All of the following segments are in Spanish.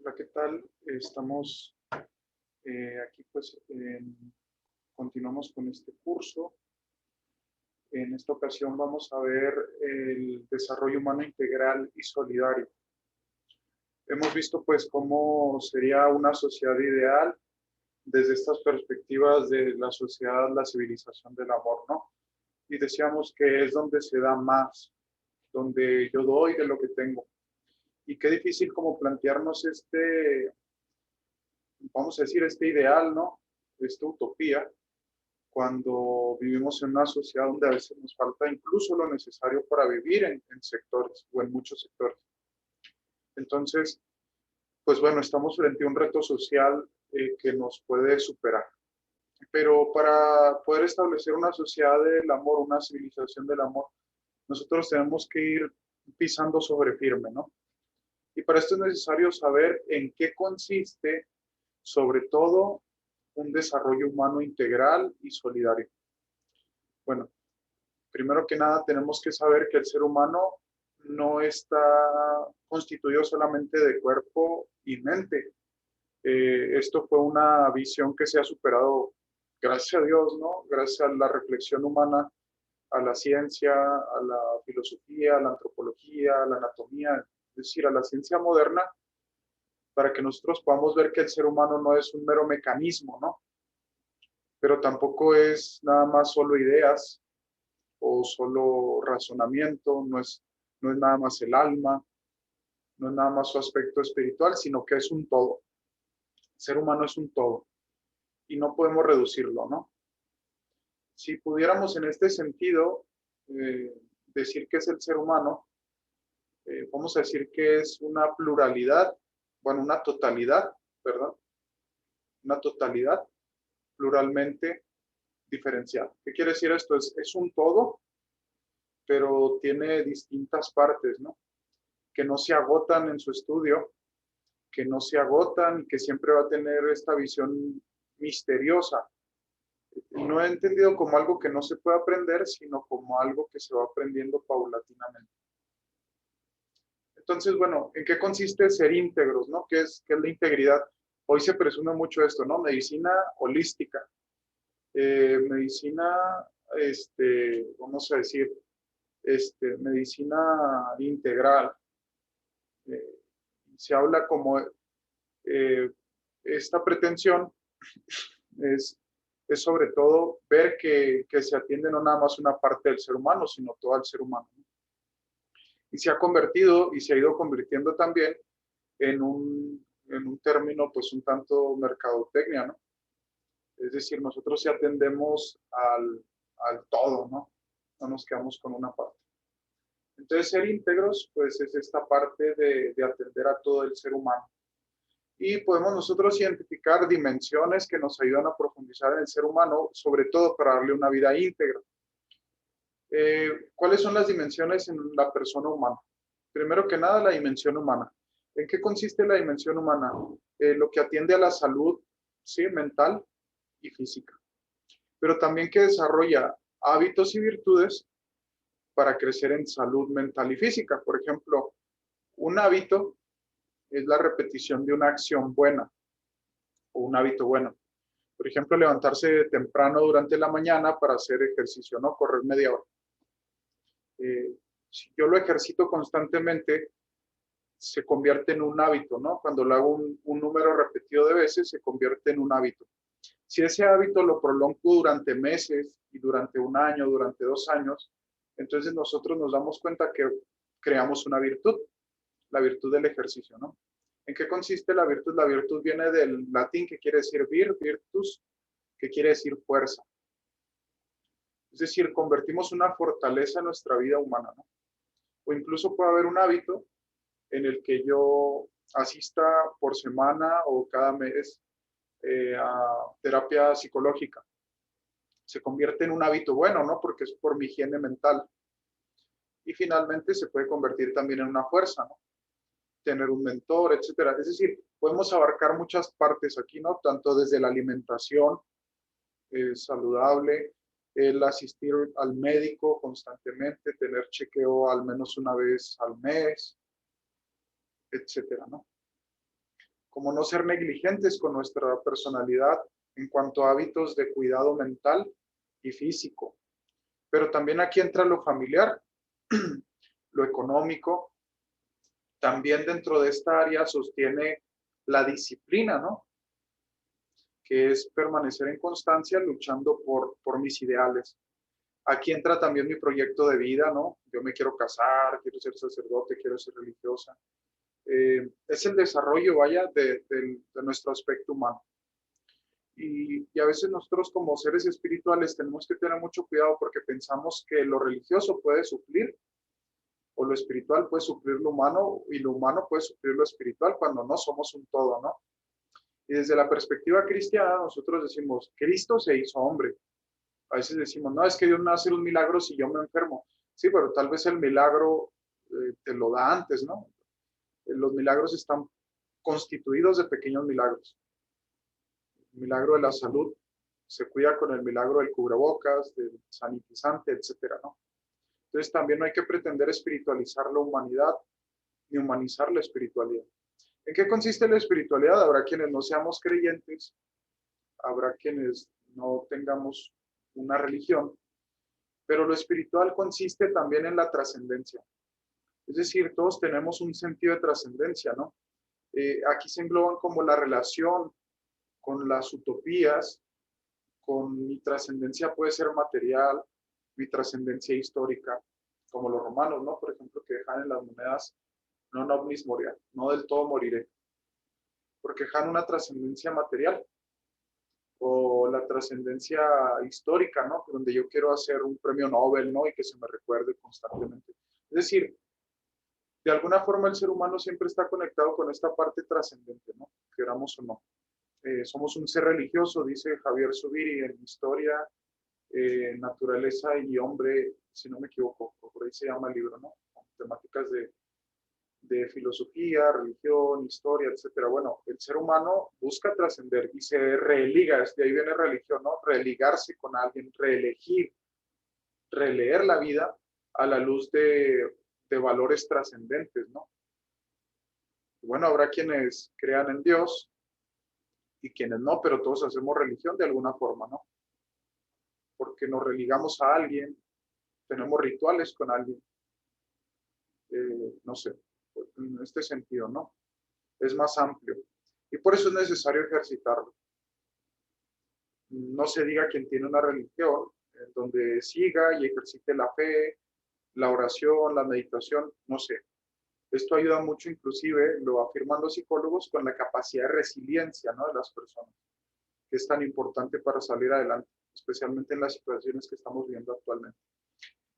Hola, ¿qué tal? Estamos aquí, pues, continuamos con este curso. En esta ocasión vamos a ver el desarrollo humano integral y solidario. Hemos visto, pues, cómo sería una sociedad ideal desde estas perspectivas de la sociedad, la civilización del amor, ¿no? Y decíamos que es donde se da más, donde yo doy de lo que tengo. Y qué difícil como plantearnos vamos a decir, este ideal, ¿no? Esta utopía, cuando vivimos en una sociedad donde a veces nos falta incluso lo necesario para vivir en sectores o en muchos sectores. Entonces, pues bueno, estamos frente a un reto social que nos puede superar. Pero para poder establecer una sociedad del amor, una civilización del amor, nosotros tenemos que ir pisando sobre firme, ¿no? Y para esto es necesario saber en qué consiste, sobre todo, un desarrollo humano integral y solidario. Bueno, primero que nada tenemos que saber que el ser humano no está constituido solamente de cuerpo y mente. Esto fue una visión que se ha superado, gracias a Dios, ¿no? Gracias a la reflexión humana, a la ciencia, a la filosofía, a la antropología, a la anatomía, es decir, a la ciencia moderna, para que nosotros podamos ver que el ser humano no es un mero mecanismo, ¿no? Pero tampoco es nada más solo ideas o solo razonamiento, no es nada más el alma, no es nada más su aspecto espiritual, sino que es un todo. El ser humano es un todo y no podemos reducirlo, ¿no? Si pudiéramos en este sentido decir que es el ser humano, vamos a decir que es una pluralidad, bueno, una totalidad, perdón, una totalidad pluralmente diferenciada. ¿Qué quiere decir esto? Es un todo, pero tiene distintas partes, ¿no? Que no se agotan en su estudio, que no se agotan y que siempre va a tener esta visión misteriosa. No he entendido como algo que no se puede aprender, sino como algo que se va aprendiendo paulatinamente. Entonces, bueno, ¿en qué consiste ser íntegros, no? ¿Qué es la integridad? Hoy se presume mucho esto, ¿no? Medicina holística, medicina, vamos a decir, medicina integral. Eh, Se habla como esta pretensión es, es sobre todo ver que se atiende no nada más una parte del ser humano, sino todo el ser humano. Y se ha convertido y se ha ido convirtiendo también en un término pues un tanto mercadotecnia, ¿no? Es decir, nosotros sí atendemos al todo, ¿no? No nos quedamos con una parte. Entonces, ser íntegros, pues es esta parte de atender a todo el ser humano. Y podemos nosotros identificar dimensiones que nos ayudan a profundizar en el ser humano, sobre todo para darle una vida íntegra. ¿Cuáles son las dimensiones en la persona humana? Primero que nada, la dimensión humana. ¿En qué consiste la dimensión humana? Lo que atiende a la salud, ¿sí? Mental y física, pero también que desarrolla hábitos y virtudes para crecer en salud mental y física. Por ejemplo, un hábito es la repetición de una acción buena o un hábito bueno. Por ejemplo, levantarse temprano durante la mañana para hacer ejercicio, ¿no? Correr media hora. Si yo lo ejercito constantemente, se convierte en un hábito, ¿no? Cuando lo hago un número repetido de veces, se convierte en un hábito. Si ese hábito lo prolongo durante meses y durante un año, durante 2 años, entonces nosotros nos damos cuenta que creamos una virtud, la virtud del ejercicio, ¿no? ¿En qué consiste la virtud? La virtud viene del latín que quiere decir virtus, que quiere decir fuerza. Es decir, convertimos una fortaleza en nuestra vida humana, ¿no? O incluso puede haber un hábito en el que yo asista por semana o cada mes a terapia psicológica. Se convierte en un hábito bueno, ¿no? Porque es por mi higiene mental. Y finalmente se puede convertir también en una fuerza, ¿no? Tener un mentor, etcétera. Es decir, podemos abarcar muchas partes aquí, ¿no? Tanto desde la alimentación saludable, el asistir al médico constantemente, tener chequeo al menos una vez al mes, etcétera, ¿no? como no ser negligentes con nuestra personalidad en cuanto a hábitos de cuidado mental y físico. Pero también aquí entra lo familiar, lo económico. También dentro de esta área sostiene la disciplina, ¿no? Que es permanecer en constancia luchando por mis ideales. Aquí entra también mi proyecto de vida, ¿no? Yo me quiero casar, quiero ser sacerdote, quiero ser religiosa. Es el desarrollo, vaya, de nuestro aspecto humano. Y a veces nosotros como seres espirituales tenemos que tener mucho cuidado porque pensamos que lo religioso puede suplir o lo espiritual puede suplir lo humano y lo humano puede suplir lo espiritual cuando no somos un todo, ¿no? Y desde la perspectiva cristiana nosotros decimos, Cristo se hizo hombre. A veces decimos, no, es que Dios me va a hacer un milagro si yo me enfermo. Sí, pero tal vez el milagro te lo da antes, ¿no? Los milagros están constituidos de pequeños milagros. El milagro de la salud se cuida con el milagro del cubrebocas, del sanitizante, etcétera, ¿no? Entonces también no hay que pretender espiritualizar la humanidad ni humanizar la espiritualidad. ¿En qué consiste la espiritualidad? Habrá quienes no seamos creyentes, habrá quienes no tengamos una religión, pero lo espiritual consiste también en la trascendencia. Es decir, todos tenemos un sentido de trascendencia, ¿no? Aquí se engloban como la relación con las utopías, con mi trascendencia puede ser material, mi trascendencia histórica, como los romanos, ¿no? Por ejemplo, que dejan en las monedas, non omnis moriar, no del todo moriré, porque dejan una trascendencia material, o la trascendencia histórica, ¿no? Donde yo quiero hacer un premio Nobel, ¿no? Y que se me recuerde constantemente. Es decir, de alguna forma el ser humano siempre está conectado con esta parte trascendente, ¿no? Queramos o no. Somos un ser religioso, dice Javier Zubiri en Historia, Naturaleza y Hombre, si no me equivoco, por ahí se llama el libro, ¿no? Con temáticas de filosofía, religión, historia, etcétera. Bueno, el ser humano busca trascender y se religa, de ahí viene religión, ¿no? Religarse con alguien, reelegir, releer la vida a la luz de valores trascendentes, ¿no? Y bueno, habrá quienes crean en Dios y quienes no, pero todos hacemos religión de alguna forma, ¿no? Porque nos religamos a alguien, tenemos rituales con alguien, no sé, en este sentido, ¿no? Es más amplio. Y por eso es necesario ejercitarlo. No se diga quien tiene una religión en donde siga y ejercite la fe, la oración, la meditación, no sé. Esto ayuda mucho, inclusive, lo afirman los psicólogos, con la capacidad de resiliencia, ¿no? De las personas, que es tan importante para salir adelante, especialmente en las situaciones que estamos viendo actualmente.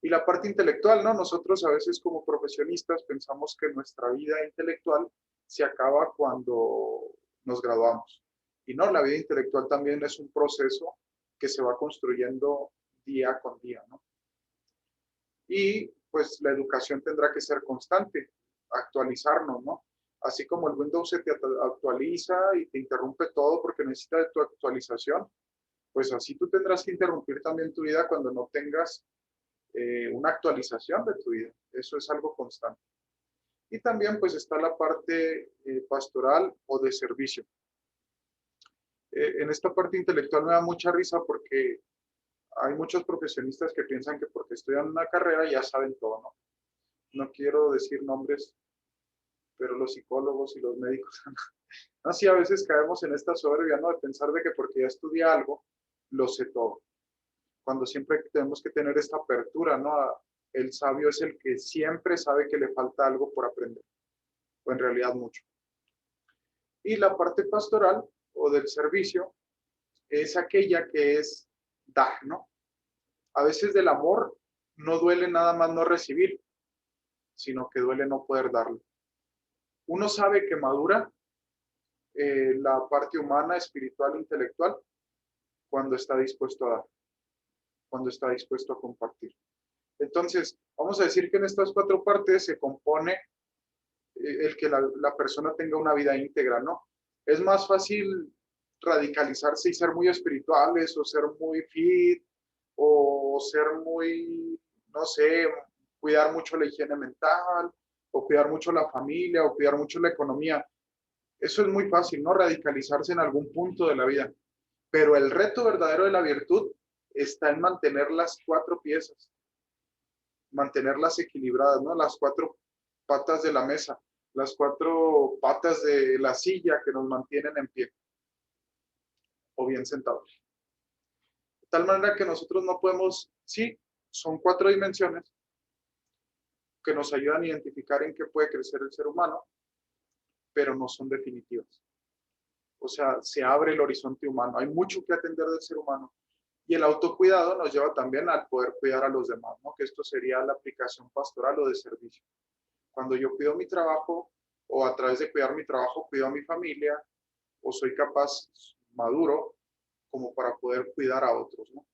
Y la parte intelectual, ¿no? Nosotros a veces como profesionistas pensamos que nuestra vida intelectual se acaba cuando nos graduamos. Y no, la vida intelectual también es un proceso que se va construyendo día con día, ¿no? Y pues la educación tendrá que ser constante, actualizarnos, ¿no? Así como el Windows se te actualiza y te interrumpe todo porque necesita de tu actualización, pues así tú tendrás que interrumpir también tu vida cuando no tengas una actualización de tu vida. Eso es algo constante. Y también pues está la parte pastoral o de servicio. En esta parte intelectual me da mucha risa porque hay muchos profesionistas que piensan que porque estudian una carrera ya saben todo, ¿no? No quiero decir nombres, pero los psicólogos y los médicos, no, sí, a veces caemos en esta soberbia, ¿no? De pensar de que porque ya estudié algo, lo sé todo. Cuando siempre tenemos que tener esta apertura, ¿no? El sabio es el que siempre sabe que le falta algo por aprender, o en realidad mucho. Y la parte pastoral o del servicio es aquella que es dar, ¿no? A veces del amor no duele nada más no recibir, sino que duele no poder darlo. Uno sabe que madura la parte humana, espiritual, intelectual, cuando está dispuesto a dar, cuando está dispuesto a compartir. Entonces, vamos a decir que en estas cuatro partes se compone el que la persona tenga una vida íntegra, ¿no? Es más fácil radicalizarse y ser muy espirituales o ser muy fit o ser muy, no sé, cuidar mucho la higiene mental o cuidar mucho la familia o cuidar mucho la economía. Eso es muy fácil, ¿no? Radicalizarse en algún punto de la vida. Pero el reto verdadero de la virtud está en mantener las cuatro piezas, mantenerlas equilibradas, ¿no? Las cuatro patas de la mesa, las cuatro patas de la silla que nos mantienen en pie o bien sentados. De tal manera que nosotros no podemos, sí, son cuatro dimensiones que nos ayudan a identificar en qué puede crecer el ser humano, pero no son definitivas. O sea, se abre el horizonte humano. Hay mucho que atender del ser humano. Y el autocuidado nos lleva también al poder cuidar a los demás, ¿no? Que esto sería la aplicación pastoral o de servicio. Cuando yo cuido mi trabajo, o a través de cuidar mi trabajo, cuido a mi familia, o soy capaz, maduro, como para poder cuidar a otros, ¿no?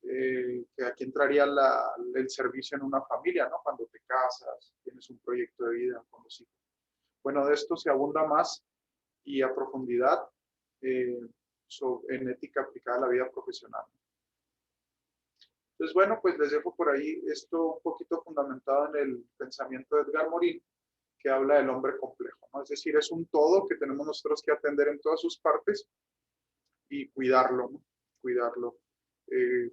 Que aquí entraría el servicio en una familia, ¿no? Cuando te casas, tienes un proyecto de vida con los hijos. Bueno, de esto se abunda más y a profundidad eh, en ética aplicada a la vida profesional. Entonces, bueno, pues les dejo por ahí esto un poquito fundamentado en el pensamiento de Edgar Morin, que habla del hombre complejo, ¿no? Es decir, es un todo que tenemos nosotros que atender en todas sus partes y cuidarlo, ¿no? Cuidarlo,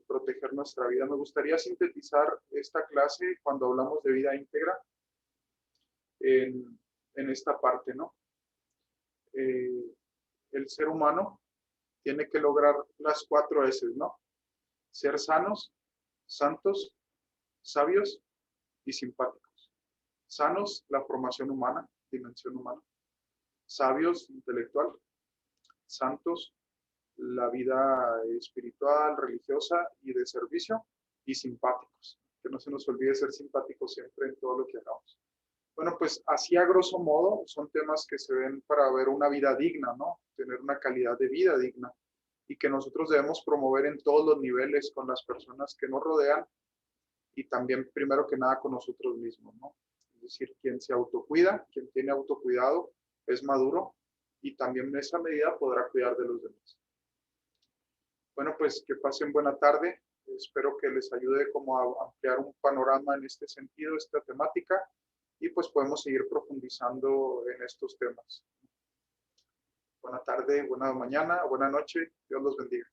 proteger nuestra vida. Me gustaría sintetizar esta clase cuando hablamos de vida íntegra en esta parte, ¿no? El ser humano tiene que lograr las cuatro S, ¿no? Ser sanos, santos, sabios y simpáticos. Sanos, la formación humana, dimensión humana. Sabios, intelectual. Santos, la vida espiritual, religiosa y de servicio. Y simpáticos. Que no se nos olvide ser simpáticos siempre en todo lo que hagamos. Bueno, pues así a grosso modo son temas que se ven para ver una vida digna, ¿no? Tener una calidad de vida digna y que nosotros debemos promover en todos los niveles con las personas que nos rodean y también primero que nada con nosotros mismos, ¿no? Es decir, quien se autocuida, quien tiene autocuidado, es maduro y también en esa medida podrá cuidar de los demás. Bueno, pues que pasen buena tarde. Espero que les ayude como a ampliar un panorama en este sentido, esta temática, y pues podemos seguir profundizando en estos temas. Buena tarde, buena mañana, buena noche. Dios los bendiga.